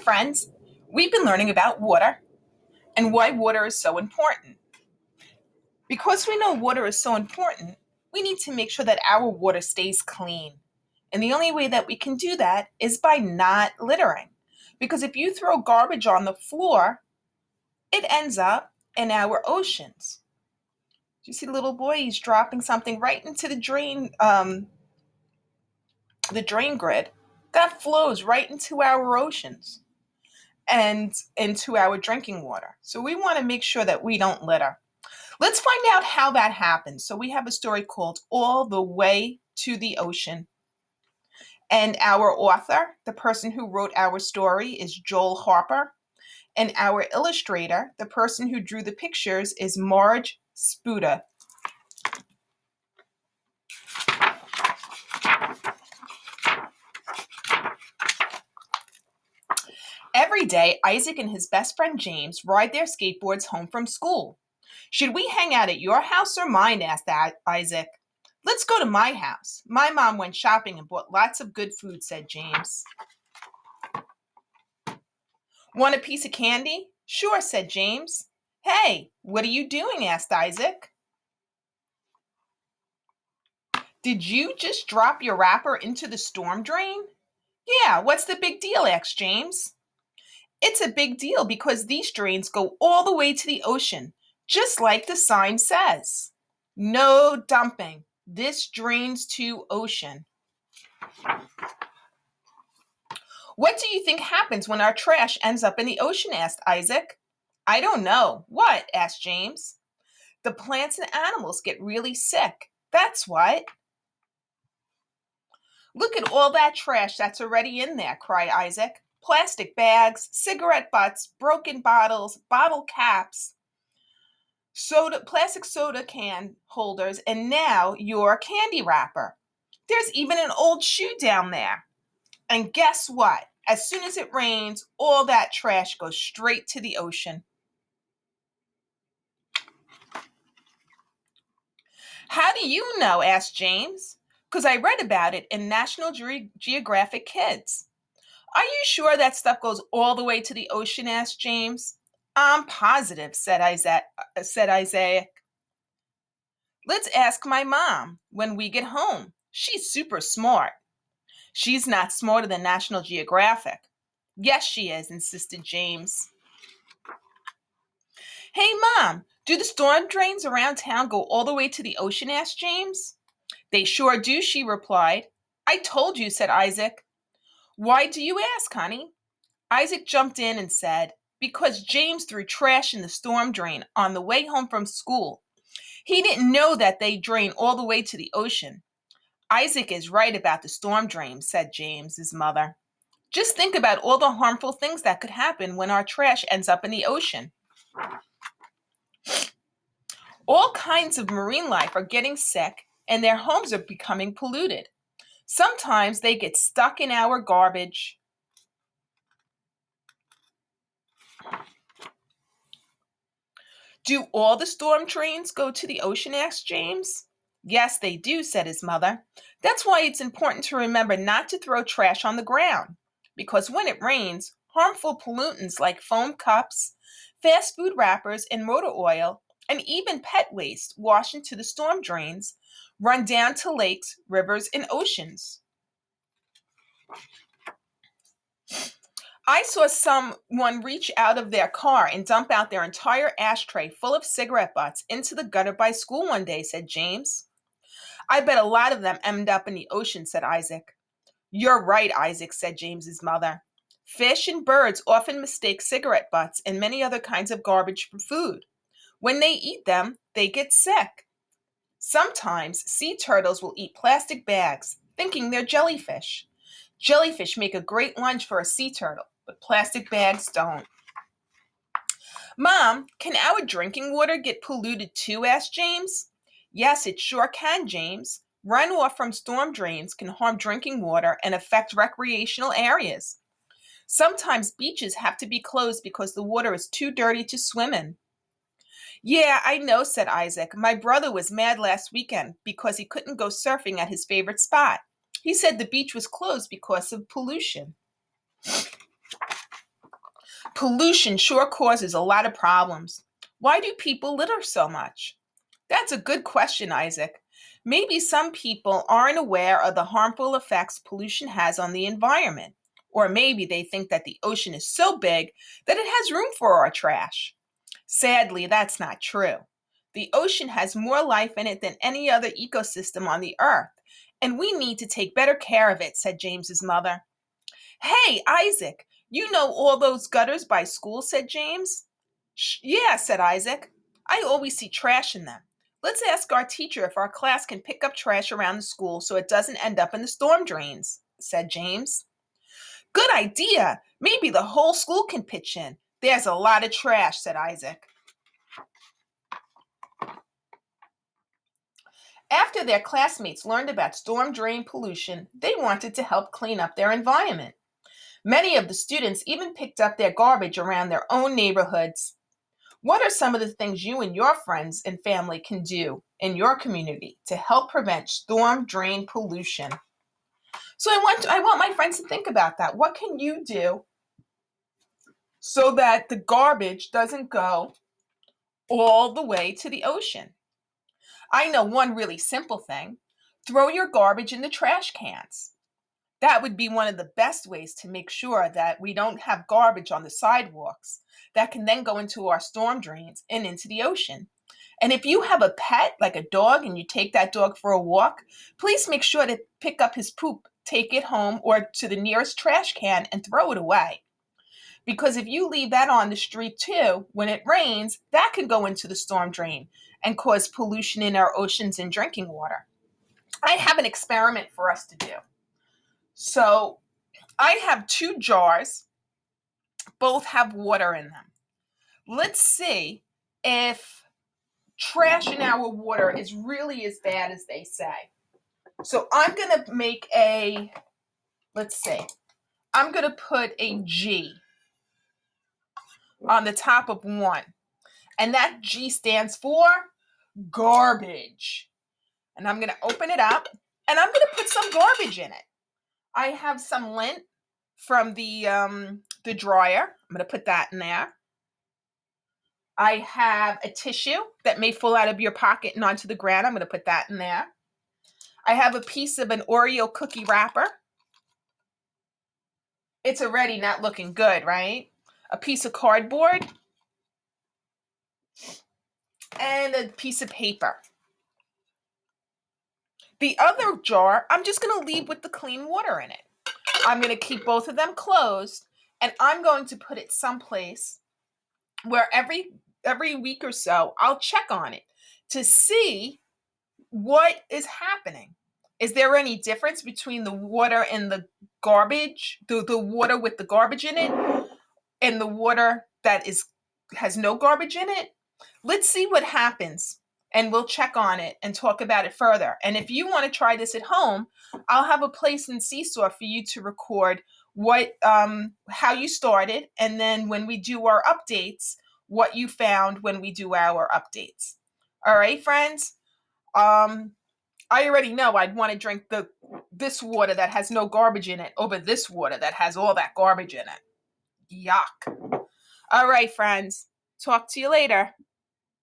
friends, we've been learning about water and why water is so important. Because we know water is so important, we need to make sure that our water stays clean. And the only way that we can do that is by not littering. Because if you throw garbage on the floor, it ends up in our oceans. You see the little boy, he's dropping something right into the drain grid that flows right into our oceans and into our drinking water. So we want to make sure that we don't litter. Let's find out how that happens. So we have a story called All the Way to the Ocean. And our author, the person who wrote our story, is Joel Harper. And our illustrator, the person who drew the pictures, is Marge Spuda. Every day, Isaac and his best friend James ride their skateboards home from school. Should we hang out at your house or mine? Asked Isaac. Let's go to my house. My mom went shopping and bought lots of good food, said James. Want a piece of candy? Sure, said James. Hey, what are you doing? Asked Isaac. Did you just drop your wrapper into the storm drain? Yeah, what's the big deal? Asked James. It's a big deal because these drains go all the way to the ocean, just like the sign says. No dumping. This drains to ocean. What do you think happens when our trash ends up in the ocean? Asked Isaac. I don't know. What? Asked James. The plants and animals get really sick. That's what. Look at all that trash that's already in there, cried Isaac. Plastic bags, cigarette butts, broken bottles, bottle caps, plastic soda can holders, and now your candy wrapper. There's even an old shoe down there. And guess what? As soon as it rains, all that trash goes straight to the ocean. How do you know? Asked James. Because I read about it in National Geographic Kids. Are you sure that stuff goes all the way to the ocean? Asked James. I'm positive, said Isaac. Let's ask my mom when we get home. She's super smart. She's not smarter than National Geographic. Yes, she is, insisted James. Hey, Mom, do the storm drains around town go all the way to the ocean? Asked James. They sure do, she replied. I told you, said Isaac. Why do you ask, honey? Isaac jumped in and said, because James threw trash in the storm drain on the way home from school. He didn't know that they drain all the way to the ocean. Isaac is right about the storm drain, said James's mother. Just think about all the harmful things that could happen when our trash ends up in the ocean. All kinds of marine life are getting sick and their homes are becoming polluted. Sometimes they get stuck in our garbage. Do all the storm drains go to the ocean? Asked James. Yes, they do, said his mother. That's why it's important to remember not to throw trash on the ground. Because when it rains, harmful pollutants like foam cups, fast food wrappers, and motor oil, and even pet waste wash into the storm drains, run down to lakes, rivers, and oceans. I saw someone reach out of their car and dump out their entire ashtray full of cigarette butts into the gutter by school one day, said James. I bet a lot of them end up in the ocean, said Isaac. You're right, Isaac, said James's mother. Fish and birds often mistake cigarette butts and many other kinds of garbage for food. When they eat them, they get sick. Sometimes sea turtles will eat plastic bags, thinking they're jellyfish. Jellyfish make a great lunch for a sea turtle, but plastic bags don't. Mom, can our drinking water get polluted too? Asked James. Yes, it sure can, James. Runoff from storm drains can harm drinking water and affect recreational areas. Sometimes beaches have to be closed because the water is too dirty to swim in. Yeah, I know, said Isaac. My brother was mad last weekend because he couldn't go surfing at his favorite spot. He said the beach was closed because of pollution. Pollution sure causes a lot of problems. Why do people litter so much? That's a good question, Isaac. Maybe some people aren't aware of the harmful effects pollution has on the environment. Or maybe they think that the ocean is so big that it has room for our trash. Sadly, that's not true. The ocean has more life in it than any other ecosystem on the earth, and we need to take better care of it, said James's mother. Hey, Isaac, you know all those gutters by school, said James. Yeah, said Isaac. I always see trash in them. Let's ask our teacher if our class can pick up trash around the school so it doesn't end up in the storm drains, said James. Good idea. Maybe the whole school can pitch in. There's a lot of trash, said Isaac. After their classmates learned about storm drain pollution, they wanted to help clean up their environment. Many of the students even picked up their garbage around their own neighborhoods. What are some of the things you and your friends and family can do in your community to help prevent storm drain pollution? So I want my friends to think about that. What can you do so that the garbage doesn't go all the way to the ocean? I know one really simple thing. Throw your garbage in the trash cans. That would be one of the best ways to make sure that we don't have garbage on the sidewalks that can then go into our storm drains and into the ocean. And if you have a pet, like a dog, and you take that dog for a walk, please make sure to pick up his poop, take it home or to the nearest trash can and throw it away. Because if you leave that on the street too, when it rains, that could go into the storm drain and cause pollution in our oceans and drinking water. I have an experiment for us to do. So I have 2 jars, both have water in them. Let's see if trash in our water is really as bad as they say. So I'm going to make I'm going to put a G on the top of one. And that G stands for garbage. And I'm going to open it up and I'm going to put some garbage in it. I have some lint from the dryer. I'm going to put that in there. I have a tissue that may fall out of your pocket and onto the ground. I'm going to put that in there. I have a piece of an Oreo cookie wrapper. It's already not looking good, right? A piece of cardboard and a piece of paper. The other jar, I'm just going to leave with the clean water in it. I'm going to keep both of them closed, and I'm going to put it someplace where every week or so I'll check on it to see what is happening. Is there any difference between the water and the garbage, the water with the garbage in it, and the water that has no garbage in it? Let's see what happens, and we'll check on it and talk about it further. And if you want to try this at home, I'll have a place in Seesaw for you to record how you started, and then when we do our updates, what you found when we do our updates. All right, friends. I already know I'd want to drink this water that has no garbage in it over this water that has all that garbage in it. Yuck. All right, friends. Talk to you later.